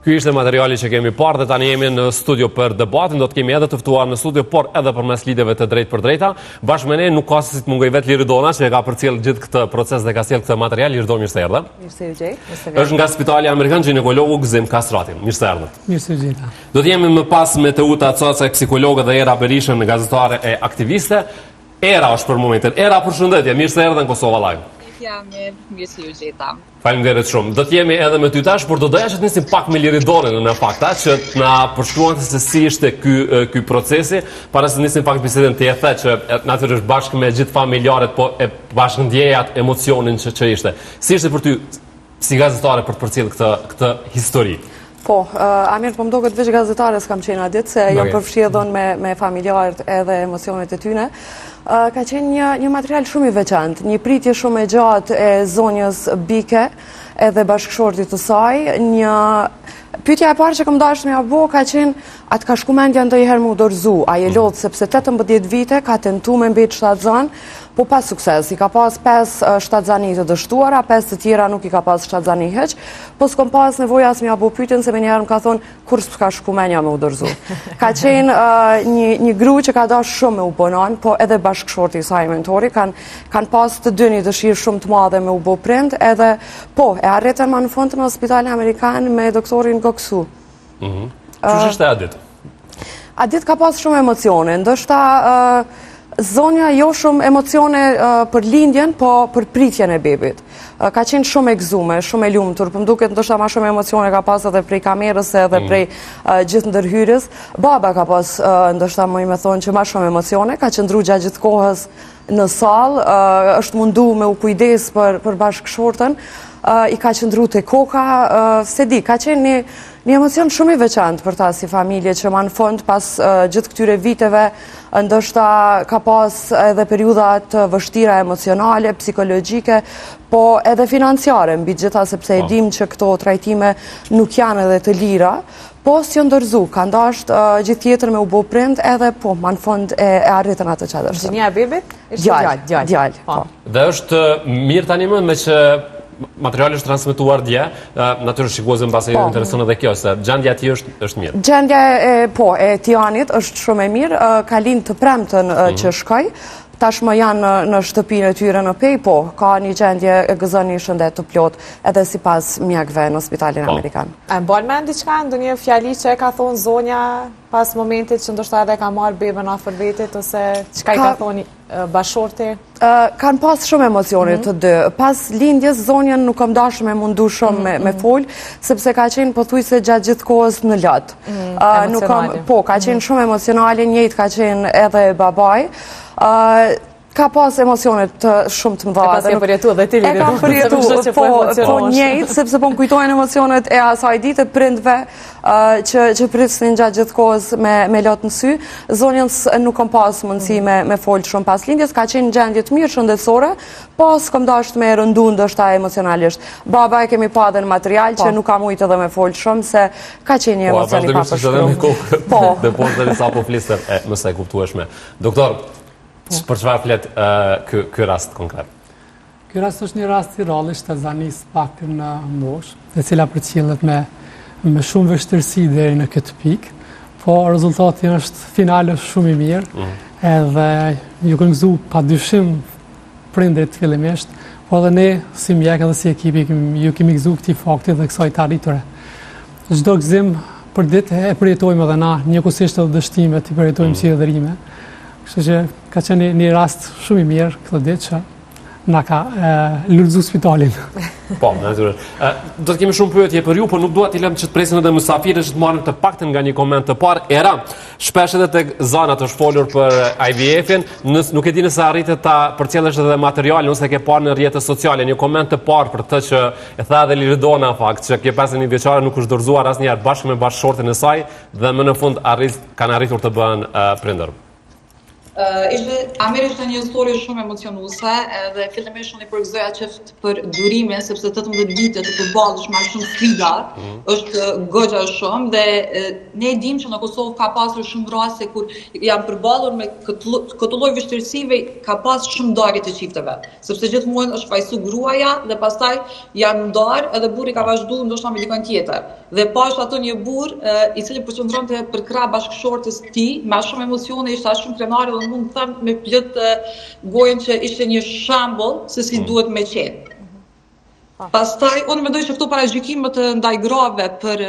Ky ishte materiali që kemi parë dhe tani jemi në studio për debatin, do të kemi edhe të ftuar në studio, por edhe përmes lidhjeve të drejtë për drejta. Bashkë me ne nuk ka se si të mungoj vetë Liridona, që e ka përcjell gjithë këtë proces dhe ka sjellë këtë material. Liridona, mirë se erdhe. Mirë se u gjej. Është nga Spitali Amerikan Ginekologu Gzim Kastrati. Mirë se erdhe. Mirë se u gjeta. Do të jemi më pas me Teuta Coca, psikologe dhe Era Berishën, gazetare e aktiviste. Era është për momentin. Era, përshëndetje, mirë se erdhe në Kosova Live. Mirë se ju gjeta. Faleminderit shumë. Do të jemi edhe me ty tash, por do doja që të nisim pak me Liridonën në fakta, që na përshkruante se si ishte ky procesi, para se të nisim pak bisedën të jethe që natyrisht bashkë me gjithë familjarët, po e bashkë ndjejat emocionin që ishte. Si ishte për ty si gazetare për të përcjellë këtë histori? Po, Amir, po më do këtë veç gazetare s'kam qenë a ditë, se jam përfshjedhon me familjarët edhe emocionet e tyne. Ka qenë një material shumë i veçantë, një pritje shumë e gjatë e zonjës Bike edhe bashkëshortit të saj. Një pyetja e parë që kam dashur m'ia bëu ka qenë, atë ka shku mendja ndonjëherë më u dorëzu, a je lodh sepse 18 vite ka tentuar me mbet shtatzan, po pa sukses. I ka pas 5 shtatzani të dështuara, 5 të tjera nuk i ka pas shtatzani hiç, po s'kom pas nevojë as m'ia bëu pyetjen se menjëherë më ka thonë kur s'ka shku mendja me u dorëzu. Ka qenë një gru që ka dashur shumë me u bonon, po edhe bashkëshorti i saj mentori kanë pas të dy një dëshirë shumë të madhe me u bë prind, edhe po e arritën më në fund në Spitali Amerikan me doktorin Goksu. Ç'është ishte Adit? Adit ka pas shumë emocione, ndoshta zonja jo shumë emocione për lindjen, po për pritjen e bebit. Ka qenë shumë e gëzume, shumë e lumtur, për më duket ndoshta ma shumë emocione ka pas edhe prej kamerës edhe prej gjithë ndërhyrjes. Baba ka pas ndoshta më i me thonë që ma shumë emocione, ka qëndru gjatë gjithë kohës në salë, është mundu me u kujdes për bashkëshortën, i ka qëndru të koka, se di, ka qenë një emocion shumë i veçantë për ta si familje që ma në fund pas gjithë këtyre viteve ndoshta ka pas edhe periudat vështira emocionale, psikologjike, po edhe financiare mbi gjitha sepse e dim që këto trajtime nuk janë edhe të lira, po s'jo ndërzu, ka ndasht gjithë tjetër me u bo prind edhe po ma në fund e arritën atë që adërshëm. Gjinja e bebit? Djallë. Dhe është mirë tani më me që materiali është transmetuar dje, natyrisht shikuesën mbase ju intereson edhe kjo, se gjendja e tij është mirë. Gjendja e Tianit është shumë e mirë, ka lind të premtën që shkoj, tashmë janë në shtëpinë e tyre në Pej, po, ka një gjendje e gëzoni shëndet të plot edhe sipas mjekëve në Spitalin Amerikan. A mbon mend diçka, ndonjë fjali që e ka thonë zonja pas momentit që ndoshta edhe ka marrë bebën afër vetit, ose çka i ka thonë bashorti? Kanë pas shumë emocione të dy. Pas lindjes, zonjën nuk kam dashur me mundu shumë me fol, sepse ka qenë pothuajse gjatë gjithë kohës në lot. Po, ka qenë shumë emocionale, njëjtë ka qenë edhe babai. Ka pas emocionet shumë të mëdha. E pas ke përjetu dhe ti Liri. E kam përjetu, po njëjtë, sepse po më kujtojnë emocionet e asaj dite prindve që prisnin gjatë gjithë kohës me lot në sy. Zonjës nuk kam pas mundësi me folë shumë pas lindjes, ka qenë gjendje të mirë shëndetësore, po s'kam dashur me rëndu ndoshta emocionalisht. Baba e kemi pa edhe në material që nuk kam ujtë edhe me folë shumë, se ka qenë një emocion i papërshkruar. Dhe po dhe sa po fliste, mëse e kuptueshme. Doktor, për çfarë flet ky rast konkret? Ky rast është një rast i rrallë shtatzanis pak në moshë, e cila përcjellet me shumë vështirësi deri në këtë pikë, po rezultati është finale shumë i mirë, edhe ju kanë gëzuar padyshim prindërit fillimisht, po edhe ne si mjek edhe si ekipi ju kemi gëzuar këtij fakti dhe kësaj të arriture. Çdo gëzim për ditë e përjetojmë edhe na, njëkohësisht edhe dështimet i përjetojmë si edhe rime. Kështu që ka qenë një rast shumë i mirë këtë ditë që na ka lulëzu spitalin. Po, natyrisht. Do të kemi shumë pyetje për ju, por nuk dua t'i lëm që të presin edhe mysafirët që të marrin të paktën nga një koment të parë. Era, shpesh edhe tek zanat është folur për IVF-in, nuk e di nëse arritet ta përcjellësh edhe materialin ose ke parë në rrjetet sociale një koment të parë për këtë që e tha edhe Liridona fakt, që kjo 51 vjeçare nuk është dorëzuar asnjëherë bashkë me bashkëshortin e saj dhe më në fund kanë arritur të bëhen prindër. Amir ishte një histori shumë emocionuese dhe fillimisht unë i përgëzoja qeft për durimin, sepse 18 vite të përballësh me shumë sfida është goxha shumë dhe ne dim që në Kosovë ka pasur shumë raste kur janë përballur me këtë lloj vështirësive, ka pas shumë ndarje të çifteve, sepse gjithmonë është fajsu gruaja dhe pastaj janë ndarë edhe burri ka vazhduar ndoshta me dikon tjetër. dhe pash ato një burr i cili përqendronte për krah bashkëshortës tij, me shumë emocione, ishte aq shumë krenari dhe mund të them me plot gojën që ishte një shembull se si duhet me qenë. Pastaj, unë mendoj që këto paragjykimet ndaj grave për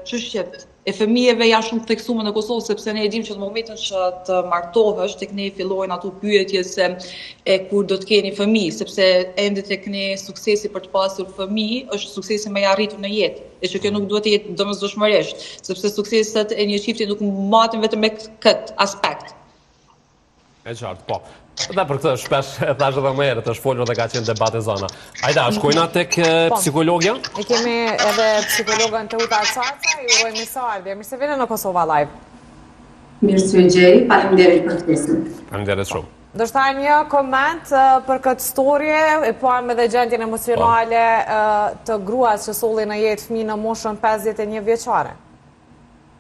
çështjet e fëmijëve janë shumë të theksuar në Kosovë, sepse ne e dimë që në momentin që të martohesh, tek ne fillojnë ato pyetje se kur do të keni fëmijë, sepse ende tek ne suksesi për të pasur fëmijë është suksesi më i arritur në jetë, e që kjo nuk duhet të jetë domosdoshmërisht, sepse sukseset e një çifti nuk maten vetëm me këtë aspekt. E qartë, po. Dhe për këtë shpesh e thash edhe më herët, është folur dhe ka qenë debate zona. Ajda, shkojna tek psikologja? E kemi edhe psikologën Teuta Çaça, ju urojmë mirëseardhje. Mirë se vini në Kosova Live. Mirë se gjej, faleminderit për ftesën. Faleminderit shumë. Do shta një koment për këtë storje, e poam edhe gjendjen emocionale të gruas që solli në jetë fëmijë në moshën 51 vjeçare.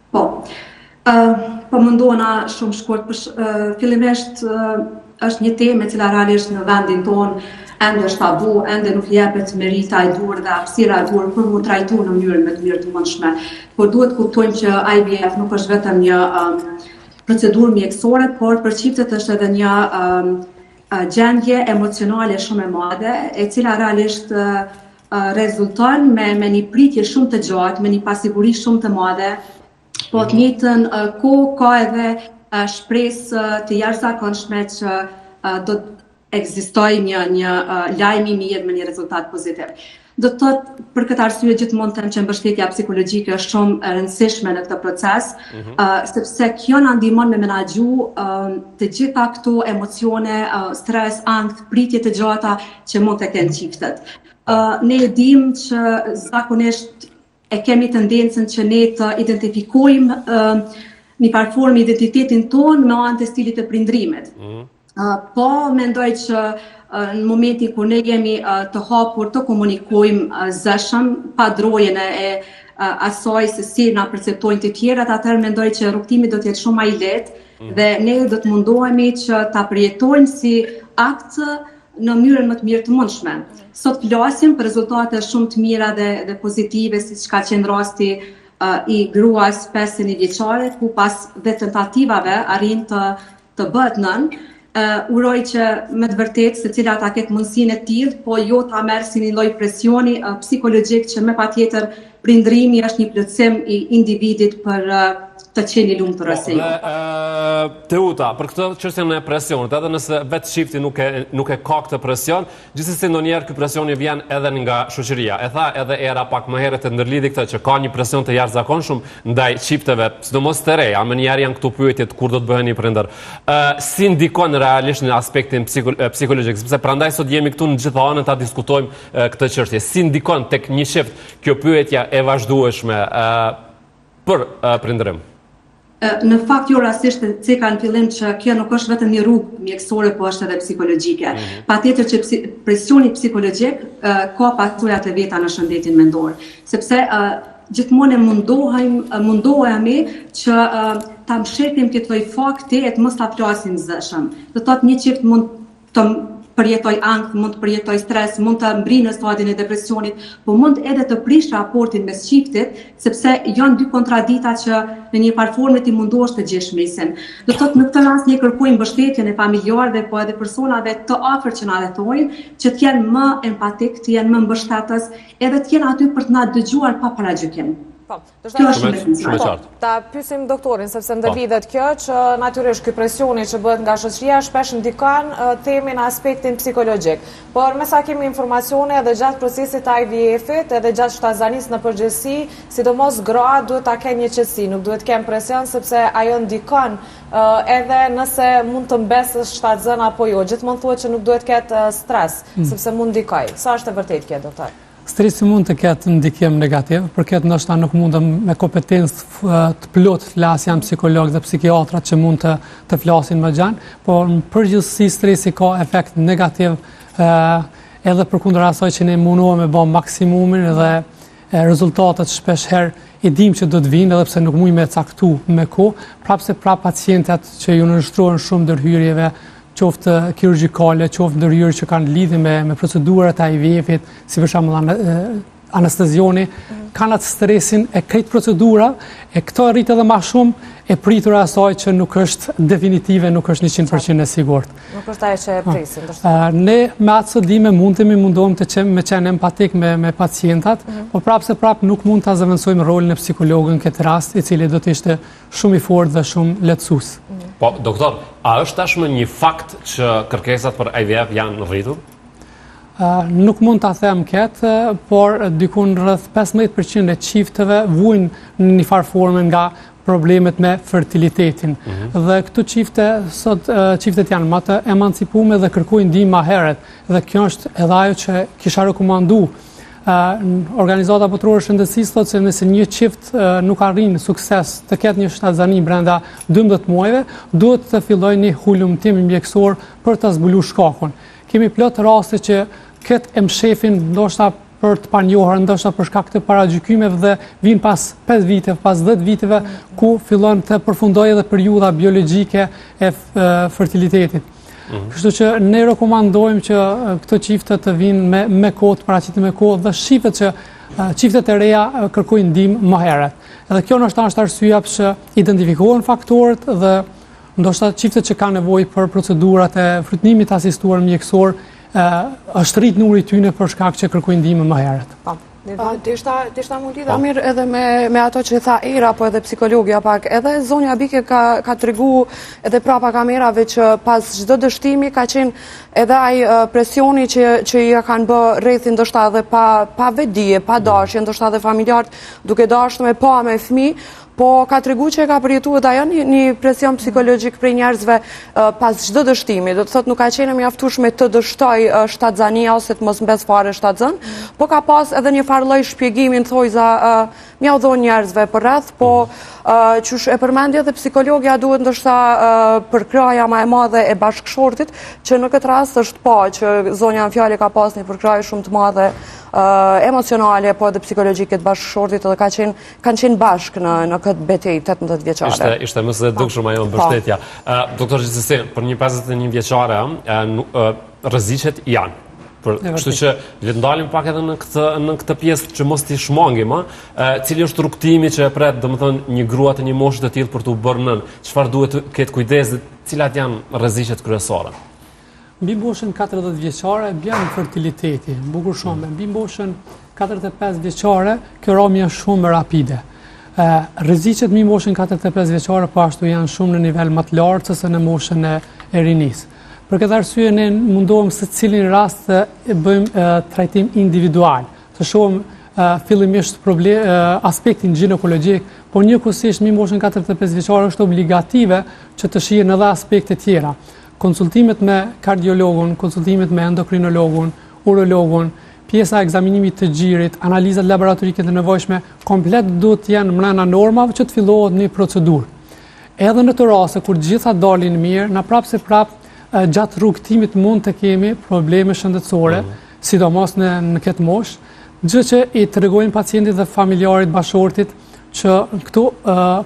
Po. Po mundohena shumë shkurt, fillimisht është një temë e cila realisht në vendin tonë ende është tabu, ende nuk jepet merita e duhur dhe hapësira e duhur për mu trajtu në mënyrën më të mirë të mundshme. Por duhet kuptojmë që IVF nuk është vetëm një procedurë mjekësore, por për çiftet është edhe një gjendje emocionale shumë e madhe, e cila realisht rezulton me një pritje shumë të gjatë, me një pasiguri shumë të madhe, po të njëjtën kohë ka edhe shpresë të jashtëzakonshme që do të ekzistojë një lajm i mirë me një rezultat pozitiv. Do të thotë për këtë arsye gjithmonë them që mbështetja psikologjike është shumë e rëndësishme në këtë proces, sepse kjo na ndihmon me menaxhu të gjitha këto emocione, stres, ankth, pritje të gjata që mund të kenë çiftet. Ne e dimë që zakonisht e kemi tendencën që ne të identifikojmë një farë formë identitetin tonë me anë të stilit të prindrimit. Po mendoj që në momentin kur ne jemi të hapur të komunikojmë zëshëm pa drojen e asaj se si na perceptojnë të tjerat, atëherë mendoj që rrugtimi do të jetë shumë më i lehtë dhe ne do të mundohemi që ta përjetojmë si akt në mënyrën më të mirë të mundshme. Sot flasim për rezultate shumë të mira dhe pozitive, siç ka qenë rasti i gruas 51 vjeçare, ku pas dhe tentativave arrin të bëhet nën. Uroj që me të vërtetë secila ta ketë mundësinë e tillë, po jo ta merr si një lloj presioni psikologjik që me patjetër prindrimi është një plotësim i individit për të qenë i lumtur ose jo. Teuta, për këtë çështjen e presionit, edhe nëse vetë çifti nuk e ka këtë presion, gjithsesi ndonjëherë ky presion vjen edhe nga shoqëria. E tha edhe Era pak më herët e ndërlidhi këtë që ka një presion të jashtëzakonshëm ndaj çifteve, sidomos të reja, më njëherë janë këtu pyetjet kur do të bëheni prindër. Si ndikon realisht në aspektin psikologjik, sepse prandaj sot jemi këtu në gjitha anët ta diskutojmë këtë çështje. Si ndikon tek një çift kjo pyetja e vazhdueshme për prindërim? Në fakt jo rastisht e ceka në fillim që kjo nuk është vetëm një rrugë mjekësore, po është edhe psikologjike. Patjetër që presioni psikologjik ka pasojat e veta në shëndetin mendor, sepse gjithmonë mundohemi që ta mshirtim këtë lloj fakti e të mos ta flasim zëshëm. Do thotë një çift mund të përjetoj ankth, mund të përjetoj stres, mund të mbrinë në stadin e depresionit, po mund edhe të prish raportin mes çiftit, sepse janë dy kontradikta që në një farë forme ti mundohesh të gjesh mesin. Do thotë në këtë rast ne kërkojmë mbështetjen e familjarëve, po edhe personave të afërt që na rrethojnë, që të jenë më empatik, të jenë më mbështetës, edhe të jenë aty për të na dëgjuar pa paragjykim. Po, ta pyesim doktorin, sepse ndërlidhet kjo që natyrisht ky presioni që bëhet nga shoqëria shpesh ndikon themin në aspektin psikologjik. Por me sa kemi informacione edhe gjatë procesit të IVF-it, edhe gjatë shtazanisë në përgjithësi, sidomos gra duhet ta kenë një qetësi, nuk duhet kenë presion sepse ajo ndikon edhe nëse mund të mbesësh shtatzën apo jo. Gjithmonë thuhet që nuk duhet ketë stres, sepse mund ndikoj. Sa është e vërtetë kjo, doktor? Stresi mund të ketë ndikim negativ, përket ndoshta nuk mund me kompetencë të plot flas janë psikologë dhe psikiatrat që mund të flasin më gjatë, por në përgjithësi stresi ka efekt negativ edhe përkundër asaj që ne mundohemi me bë maksimumin dhe rezultatet shpesh herë i dim që do të vinë edhe pse nuk mund me caktu me kohë, prapse pacientët që ju nënshtrohen shumë ndërhyrjeve qoftë kirurgjikale, qoftë ndërhyrje që kanë lidhje me procedurat e IVF-it, si për shembull anestezioni, kanë atë stresin e krejt procedura, e këto rritë edhe ma shumë e pritur e asaj që nuk është definitive, nuk është 100% e sigurt. Nuk është ajo që e presin. Ne me atë sëdime mundohem të me qenë empatik me pacientat, po prapë nuk mund të zëvendësojmë rolin e psikologën këtë rast, i cili do të ishte shumë i fortë dhe shumë lehtësues. Po, doktor, a është tashmë një fakt që kërkesat për IVF janë rritur? Nuk mund të them këtë, por dikun rreth 15% e qifteve vujnë në një farë forme nga problemet me fertilitetin. Dhe këtu qiftet janë më të emancipume dhe kërkojnë ndihmë më herët. Dhe kjo është edhe ajo që kisha rekomandu. Organizata Botërore e Shëndetësisë thotë se nëse një qift nuk arrin sukses të ketë një shtatzani brenda 12 muajve, duhet të fillojë një hulumtim mjekësor për të zbuluar shkakun. Kemi plot raste që këtë e mshefin ndoshta për të panjohur, ndoshta për shkak të paragjykimeve dhe vinë pas 5 viteve, pas 10 viteve ku fillon të përfundojë edhe periudha biologjike e fertilitetit. Kështu që ne rekomandojmë që këto qifte të vinë me kohë, të paraqitet me kohë dhe shifet që qiftet e reja kërkojnë ndihmë më herët. Edhe kjo ndoshta është arsyeja pse identifikohen faktorët dhe ndoshta qiftet që kanë nevojë për procedurat e frytënimit asistuar mjekësor është rrit numri i tyre për shkak që kërkojnë ndihmë më herët. Dishta mund lidha mirë edhe me ato që tha Era, po edhe psikologja pak. Edhe zonja Bike ka tregu edhe prapa kamerave që pas çdo dështimi ka qenë edhe ai presioni që ja kanë bë rrethin ndoshta edhe pa vedije, pa dashje, ndoshta edhe familjarët duke dashur me pa me fëmijë. Po ka tregu që ka përjetuar ajo një presion psikologjik prej njerëzve pas çdo dështimi. Do të thotë nuk ka qenë mjaftueshme të dështoj shtatzania ose të mos mbes fare shtatzën, po ka pas edhe një farë lloj shpjegimin thojza mja u dhon njerëzve për rreth, po qysh e përmendja dhe psikologja duhet ndoshta për kraja më e madhe e bashkëshortit, që në këtë rast është pa që zonja në fjalë ka pas një përkrahje shumë të madhe emocionale, po edhe psikologjike të bashkëshortit dhe kanë qenë bashkë në këtë betejë 18 vjeçare. Ishte më së dukshëm ajo mbështetja. Doktor gjithsesi, për një 51 vjeçare, rreziqet janë. Kështu që le të ndalim pak edhe në këtë pjesë që mos t'i shmangim, cili është rrugtimi që e pret, domethënë, një grua të një moshë të tillë për t'u bërë nën. Çfarë duhet të ketë kujdes dhe cilat janë rreziqet kryesore? Mbi moshën 40 vjeçare bjen fertiliteti, bukur shumë. Mbi moshën 45 vjeçare kjo rrëmje është shumë rapide. Rreziqet mbi moshën 45 vjeçare po ashtu janë shumë në nivel më të lartë se në moshën e rinisë. Për këtë arsye ne mundohem se cilin rast të bëjmë trajtim individual, të shohim fillimisht aspektin ginekologjik, por njëkohësisht mbi moshën 45 vjeçare është obligative që të shihen edhe aspekte tjera. Konsultimet me kardiologun, konsultimet me endokrinologun, urologun, pjesa e ekzaminimit të gjirit, analizat laboratorike të nevojshme, komplet duhet të jenë brenda normave që të fillohet një procedurë. Edhe në të raste kur gjitha dalin mirë, na prapë gjatë rrugtimit mund të kemi probleme shëndetësore, sidomos në këtë moshë, gjë që i tregojnë pacientit dhe familjarit bashkëshortit që këto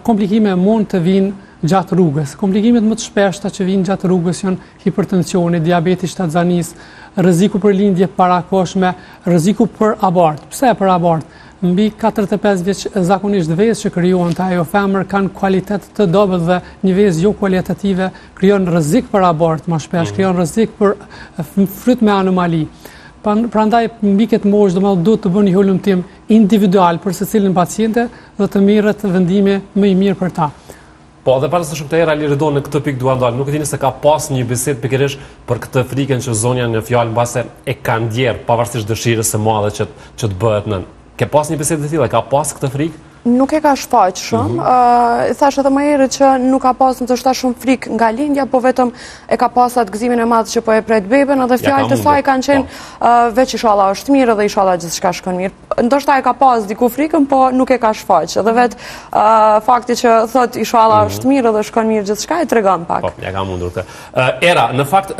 komplikime mund të vinë gjatë rrugës. Komplikimet më të shpeshta që vinë gjatë rrugës janë hipertensioni, diabeti shtatzanis, rreziku për lindje parakoshme, rreziku për abort. Pse për abort? Mbi 45 vjeç zakonisht vezë që krijohen të ajo femër kanë kualitet të dobët dhe një vezë jo kualitative krijon rrezik për abort më shpesh, krijon rrezik për fryt me anomali. Prandaj mbi këtë moshë domethënë duhet të bëni një hulumtim individual për secilin paciente dhe të merret vendimi më i mirë për ta. Po, edhe para se shumë të Era Liridon në këtë pikë dua ndal, nuk e dini se ka pas një bisedë pikërisht për këtë frikën që zonja në fjalë mbase e ka ndjer pavarësisht dëshirës së madhe që të bëhet nën. Ke pas një bisedë të tillë, ka pas këtë frikë? Nuk e ka shfaq shumë. Thash edhe më herët që nuk ka pas ndoshta shumë frikë nga lindja, po vetëm e ka pas atë gëzimin e madh që po e pret beben, edhe fjalët e saj kanë qenë veç inshallah është mirë dhe inshallah gjithçka shkon mirë. Ndoshta e ka pas diku frikën, po nuk e ka shfaq. Edhe vet fakti që thot inshallah është mirë dhe shkon mirë gjithçka e tregon pak. Po, ja ka mundur këtë. Era, në fakt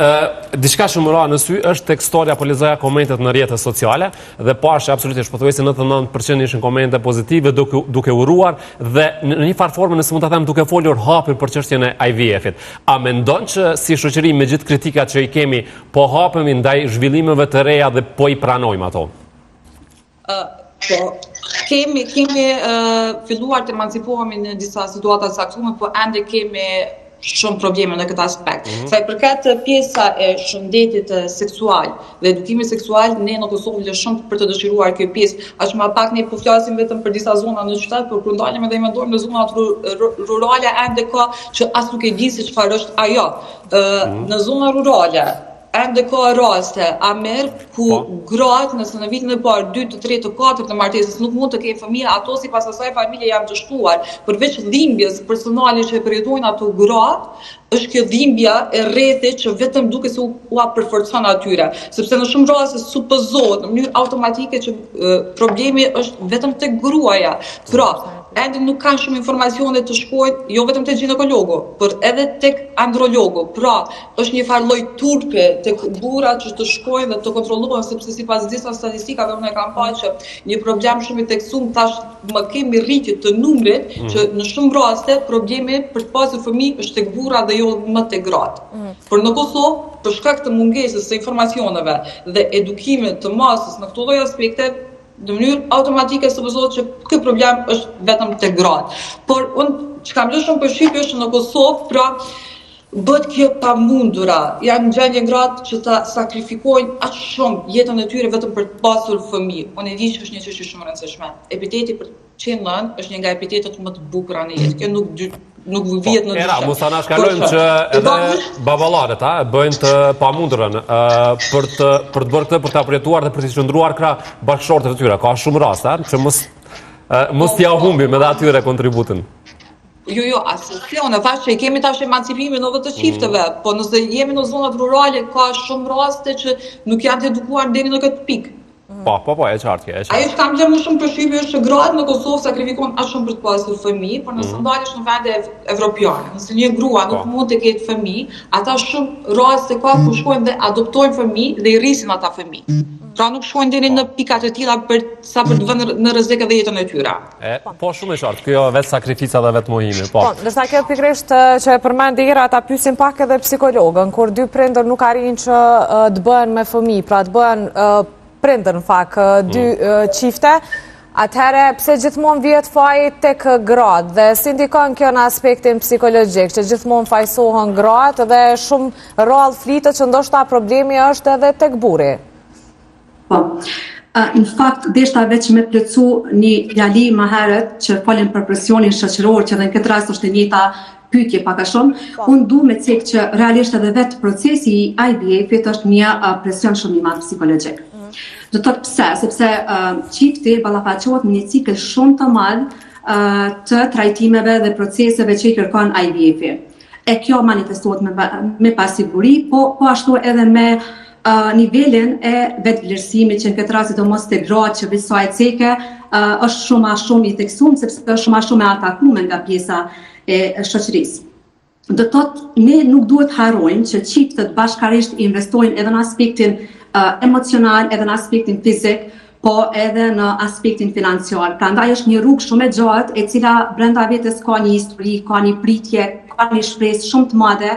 diçka që më ra në sy është tek storia, po lexoja komentet në rrjetet sociale dhe pash absolutisht pothuajse 99% ishin komente pozitive duke uruar dhe në një farë formë nëse mund ta them duke folur hapur për çështjen e IVF-it. A mendon që si shoqëri me gjithë kritikat që i kemi, po hapemi ndaj zhvillimeve të reja dhe po i pranojmë ato? Po, kemi filluar të emancipohemi në disa situata të caktuara, po ende kemi shumë probleme në këtë aspekt. Sa i përket pjesa e shëndetit seksual dhe edukimit seksual, ne në Kosovë vlen shumë për të dëshiruar kjo pjesë. Aq më pak ne po flasim vetëm për disa zona në qytet, por kur ndalemi dhe i mendojmë në zonat rurale ende ka që as nuk e di se çfarë është ajo. Në zona rurale ende ka raste amer ku gratë nëse në vitin e parë 2, të 3, të 4 të martesës nuk mund të kenë fëmijë, ato sipas asaj familje janë të shtuar, përveç dhimbjes personale që e përjetojnë ato gratë, është kjo dhimbja e rrethit që vetëm duke se u përforcon atyre, sepse në shumë raste supozohet në mënyrë automatike që problemi është vetëm tek gruaja. Pra, ende nuk kanë shumë informacione të shkojnë jo vetëm tek ginekologu, por edhe tek andrologu. Pra, është një farë lloj turpe tek burrat që të shkojnë dhe të kontrollohen, sepse sipas disa statistikave unë e kam parë që një problem shumë i theksum tash më kemi rritje të numrit që në shumë raste problemi për të pasur fëmijë është tek burra dhe jo më tek gratë. Por në Kosovë, për shkak të mungesës së informacioneve dhe edukimit të masës në këto lloj aspekte, në mënyrë automatike supozohet që ky problem është vetëm tek gratë. Por unë që kam lëshë shumë përshtypje është në Kosovë, pra bëhet kjo pamundura. Janë në gjendje gratë që ta sakrifikojnë aq shumë jetën e tyre vetëm për të pasur fëmijë. Unë e di që është një çështje shumë e rëndësishme. Epiteti për qendrën është një nga epitetet më të bukura në jetë. Kjo nuk vjet në dyshim. Mos ta na shkalojmë që edhe baballarët bëjnë të pamundurën për të bërë këtë, për ta përjetuar dhe për të qëndruar krah bashkëshortëve të tyre. Ka shumë raste që mos t'ia humbim edhe atyre kontributin. Jo, asnjë, unë thash që i kemi tash emancipimin edhe të çifteve, po nëse jemi në zonat rurale ka shumë raste që nuk janë të edukuar deri në këtë pikë. Po, e qartë. Ajo që kam lënë më shumë përshtypje është që gratë në Kosovë sakrifikojnë aq shumë për të pasur fëmijë, por nëse ndalesh në vende evropiane, nëse një grua nuk mund të ketë fëmijë, ata shumë raste ka ku shkojnë dhe adoptojnë fëmijë dhe i rrisin ata fëmijë. Pra nuk shkojnë deri në pika të tilla për të vënë në rrezik edhe jetën e tyre. Po shumë e qartë, kjo vetë sakrifica dhe vetë mohimi. Po, ndërsa kjo pikërisht që e përmend Era, ata pyesin pak edhe psikologën, kur dy prindër nuk arrin që të bëhen me fëmijë, pra të bëhen prindër në fakt, dy çifte, atëherë pse gjithmonë vjet faji tek gratë dhe si ndikon kjo në aspektin psikologjik, që gjithmonë fajsohen gratë dhe shumë rrallë flitet që ndoshta problemi është edhe tek burri. Po, në fakt, deshta veç me plëcu një fjali më herët që folin për presionin shoqëror, që dhe në këtë rast është e njëjta pyetje pak a shumë, unë du me cek që realisht edhe vetë procesi i IVF-it është një presion shumë i madh psikologjik. Do të thotë pse, sepse çifti ballafaqohet me një cikël shumë të madh të trajtimeve dhe proceseve që i kërkon IVF-i. E kjo manifestohet me pasiguri, po ashtu edhe me nivelin e vetvlerësimit që në këtë rast sidomos te gratë që besoj e ceke është shumë i theksuar sepse është shumë e atakuar nga pjesa e shoqërisë. Do të thotë, ne nuk duhet harrojmë që çiftet bashkarisht investojnë edhe në aspektin emocional, edhe në aspektin fizik, po edhe në aspektin financiar. Prandaj është një rrugë shumë e gjatë e cila brenda vetes ka një histori, ka një pritje, ka një shpresë shumë të madhe,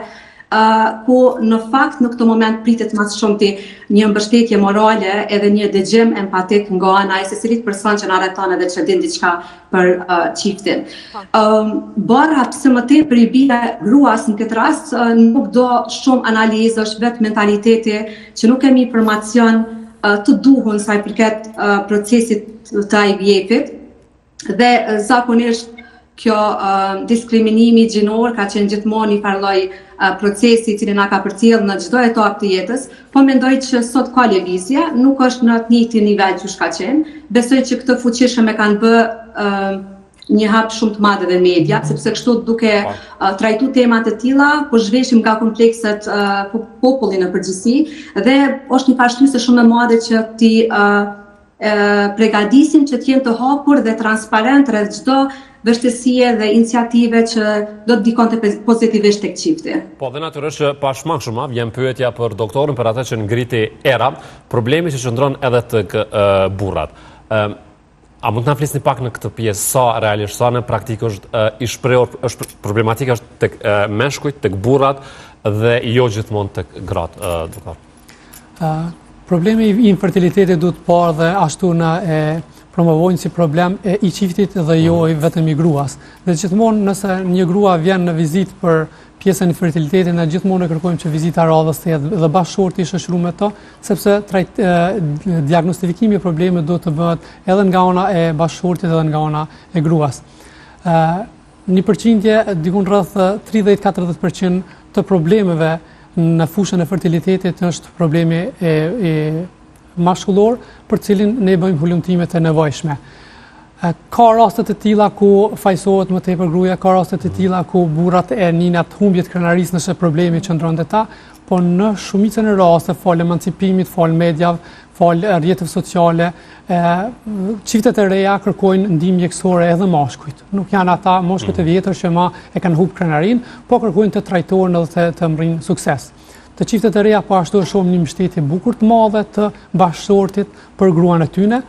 ku në fakt në këtë moment pritet më shumë një mbështetje morale edhe një dëgjem empatik nga ana e secilit person që na rrethan edhe që din diçka për çiftin. Bara pse më tepër i bie gruas në këtë rast nuk do shumë analizë, është vetë mentaliteti që nuk kemi informacion të duhur sa i përket procesit të IVF-it dhe zakonisht kjo diskriminimi gjinor ka qenë gjithmonë një farë lloj procesi i cili na ka përcjell në çdo etapë të jetës, po mendoj që sot ka lëvizje, nuk është në të njëjtin nivel që ka qenë. Besoj që këtë fuqishëm e kanë bë një hap shumë të madh edhe media, sepse kështu duke trajtuar tema të tilla, po zhveshim nga komplekset populli në përgjithësi dhe është një pashtysë shumë e madhe që ti përgatisim që të jenë të hapur dhe transparent rreth çdo vështirësie dhe iniciative që do të dikonte pozitivisht tek çifti. Po dhe natyrisht që pashmangshëm vjen pyetja për doktorin për atë që ngriti Era, problemi që qëndron edhe tek burrat. A mund të na flisni pak në këtë pjesë sa realisht sa në praktikë është i shprehur, është problematika është tek meshkujt, tek burrat dhe jo gjithmonë tek gratë, doktor? Problemi i infertilitetit duhet parë dhe ashtu në promovojnë si problem i çiftit dhe jo vetëm i gruas. Dhe gjithmonë nëse një grua vjen në vizitë për pjesën e fertilitetit, ne gjithmonë e kërkojmë që vizita radhës të jetë dhe bashkëshorti i shoqëruar me to, sepse diagnostifikimi i problemit do të bëhet edhe nga ana e bashkëshortit edhe nga ana e gruas. Një përqindje dikun rreth 30-40% të problemeve në fushën e fertilitetit është problemi mashkullor, për cilin ne bëjmë hulumtimet e nevojshme. Ka rastet e tilla ku fajsohet më tepër gruaja, ka rastet e tilla ku burrat e ninat humbjet krenarisë nëse problemi qëndron te ta, po në shumicën e raste, fal emancipimit, fal mediave, fal rrjeteve sociale, çiftet e reja kërkojnë ndihmë mjekësore edhe mashkujt. Nuk janë ata mashkujt e vjetër që ma e kanë humbur krenarin, po kërkojnë të trajtohen edhe të mrinë sukses. Të çiftet e reja po ashtu e shohim një mbështetje bukur të madhe të bashkëshortit për gruan e tyre,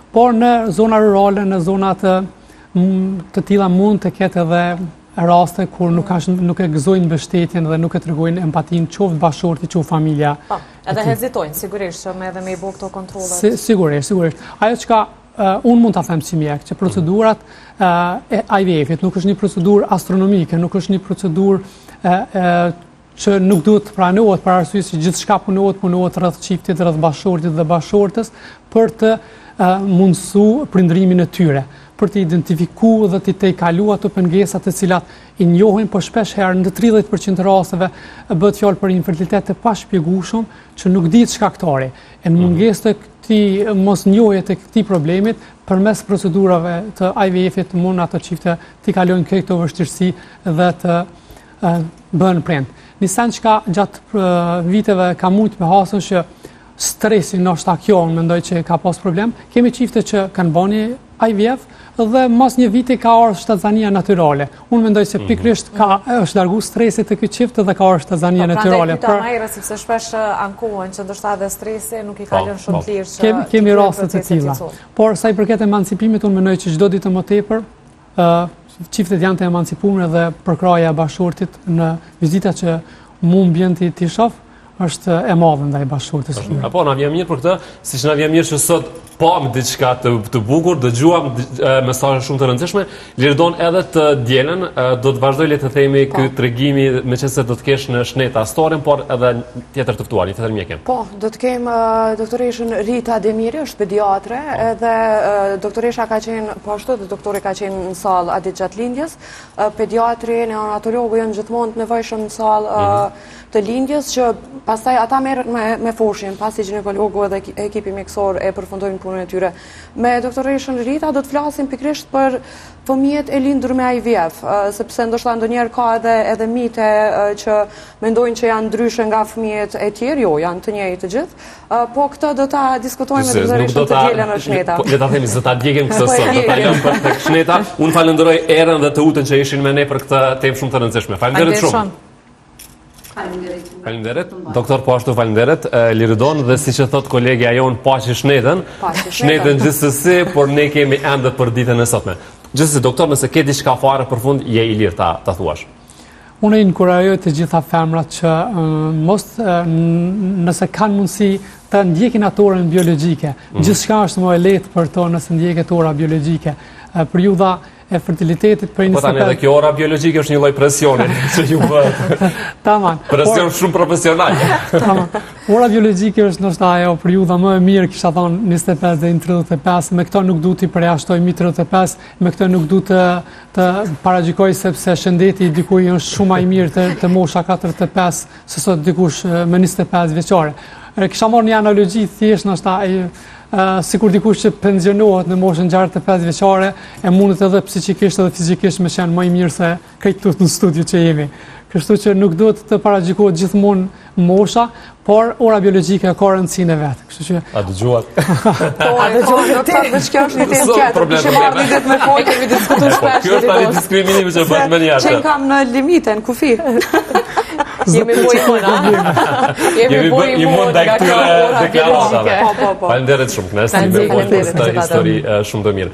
por në zona rurale, në zona të tilla mund të ketë edhe raste kur nuk e gëzojnë mbështetjen dhe nuk e tregojnë empatinë qoftë bashkëshorti, qoftë familja. Edhe hezitojnë, sigurisht, që me edhe me i bo këto kontrollet. Sigurisht. Ajo çka unë mund ta them si mjek, që procedurat e IVF-it nuk është një procedurë astronomike, nuk është një procedurë që nuk duhet të pranohet për arsye se gjithçka punohet rreth çiftit, rreth bashkëshortit dhe bashkëshortës për të mundësu prindërimin e tyre, për të identifikuar dhe të tejkaluar ato pengesat të cilat i njohin, po shpesh herë në 30% të rasteve bëhet fjalë për infertilitet të pashpjegueshëm që nuk dihet shkaktari. E në mungesë të këtij mosnjohje të këtij problemit, përmes procedurave të IVF-it mund ato çifte të kalojnë këto vështirësi dhe të bëhen prind. Nisan çka gjatë viteve ka mujt me hasën që stresi ndoshta kjo mendoj që ka pas problem. Kemi çifte që kanë bënë IVF dhe mas një viti ka ardhur shtatzania natyrale. Unë mendoj se pikërisht është largu stresit të ky çift dhe ka ardhur shtatzania natyrale. Prandaj pyeta më sepse shpesh ankohen që ndoshta edhe stresi nuk i ka lënë shumë të lirë që kemi raste të tilla. Por sa i përket emancipimit, unë mendoj që çdo ditë më tepër çiftet janë të emancipuar dhe përkraja e bashkëshortit në vizita që mund bjen ti shoh është e madhe ndaj bashkëshortes. Po, na vjen mirë për këtë, siç na vjen mirë që sot pam diçka të bukur, dëgjuam mesazhe shumë të rëndësishme. Liridon edhe të dielën, do të vazhdoj le të themi ky tregimi, meqense do të kesh në shnet astorin, por edhe tjetër të ftuar, një tjetër mjekë. Po, do të kem doktoreshën Rita Demiri, është pediatre, edhe doktoresha ka qenë po ashtu dhe doktori ka qenë në sallë a ditë gjatë lindjes. Pediatri, neonatologu janë gjithmonë të nevojshëm në sallë të lindjes, që pastaj ata merren me foshin, pasi ginekologu edhe ekipi mjekësor e përfundojnë punën e tyre. Me doktoreshën Rita do të flasim pikërisht për fëmijët e lindur me IVF, sepse ndoshta ndonjëherë ka edhe mite që mendojnë që janë ndryshe nga fëmijët e tjerë, jo, janë të njëjtë të gjithë. Po këtë do ta diskutojmë me doktoreshën të dielën në shneta. Le ta themi se ta djegim këtë sot, do ta lëm për tek shneta. Unë falenderoj Erën dhe të Utën që ishin me ne për këtë temë shumë të rëndësishme. Faleminderit shumë. Faleminderit. Doktor, po ashtu faleminderit. Liridon dhe siç e thot kolegja jon, paçi shnetën. Shnetën gjithsesi, por ne kemi ende për ditën e sotme. Gjithsesi, doktor, nëse ke diçka fare për fund, je i lirë ta thuash. Unë inkurajoj të gjitha femrat që nëse kanë mundësi të ndjekin ato orën biologjike. Gjithçka është më e lehtë për to nëse ndjeket ora biologjike. Periudha e fertilitetit për 25. Po tani edhe kjo ora biologjike është një lloj presioni që ju bëhet. Tamam. Presion shumë profesional. Tamam. Ora biologjike është ndoshta ajo periudha më e mirë, kisha thënë 25 deri në 35, me këto nuk duhet i përjashtoj mi 35, me këto nuk duhet të paragjikoj sepse shëndeti dikuj është shumë më i mirë të mosha 45 se sot dikush me 25 vjeçare. Kisha marrë një analogji thjesht ndoshta sikur dikush që pensionohet në moshën 65 vjeçare e mundet edhe psikikisht edhe fizikisht me qenë më i mirë se këtu në studio që jemi. Kështu që nuk duhet të paragjikohet gjithmonë mosha, por ora biologjike ka rëndësinë e vet. Kështu që a dëgjuat? Po, doktor, veç kjo është një temë tjetër. Kishim marrë ditë me folë, kemi diskutuar shpesh. Kjo është tani diskriminimi që bëhet më njëherë. Që kam në limitën, kufi. Jemi po imun ndaj këtyre deklaratave. Po. Faleminderit shumë, ne estim me folë për këtë histori shumë të mirë.